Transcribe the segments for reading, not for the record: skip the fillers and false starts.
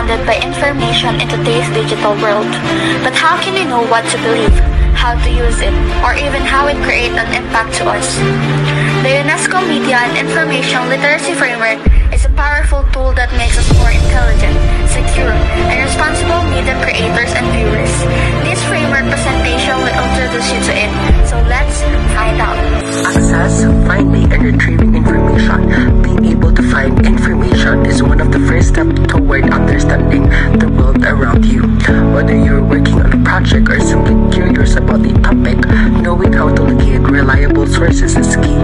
surrounded by information in today's digital world. But how can we know what to believe, how to use it, or even how it creates an impact to us? The UNESCO Media and Information Literacy Framework is a powerful tool that makes us more intelligent, secure, and responsible media creators and viewers. This framework presentation will introduce you to it, so let's find out. Access, finding, and retrieving information. Being able to find information is one of the first steps toward understanding the world around you. Whether you're working on a project or simply curious about a topic, knowing how to locate reliable sources is key.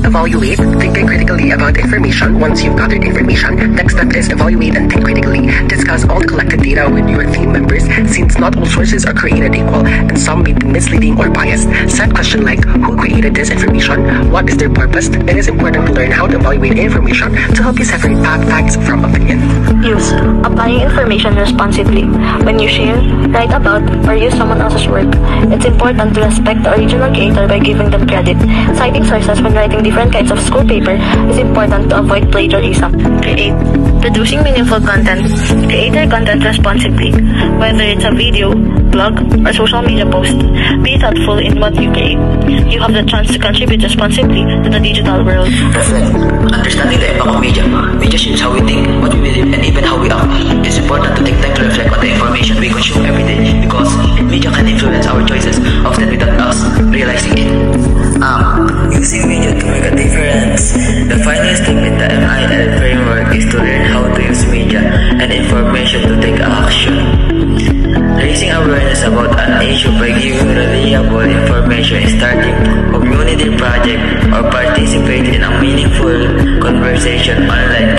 Evaluate, thinking critically about information. Once you've gathered information, next step is evaluate and think critically. Discuss all the collected data with your team members, since not all sources are created equal and some may be misleading or biased. Set questions like, who created this information? What is their purpose? It is important to learn how to evaluate information to help you separate facts from opinion. Use, applying information responsibly. When you share, write about, or use someone else's work, it's important to respect the original creator by giving them credit. Citing sources when writing different kinds of school paper is important to avoid plagiarism. Create, producing meaningful content. Create your content responsibly, whether it's a video, blog, or social media post. Be thoughtful in what you create. You have the chance to contribute responsibly to the digital world. Reflect, understanding the impact of media. Media shapes how we think, what we believe, and even how we act. It's important to take time to reflect on the information we consume every day, because media can influence our choices, often without us realizing it. Using media to make a difference. The final step in the MIL framework is to learn how to use media and information to take action. Raising awareness about an issue by giving reliable information, starting community project, or participate in a meaningful conversation online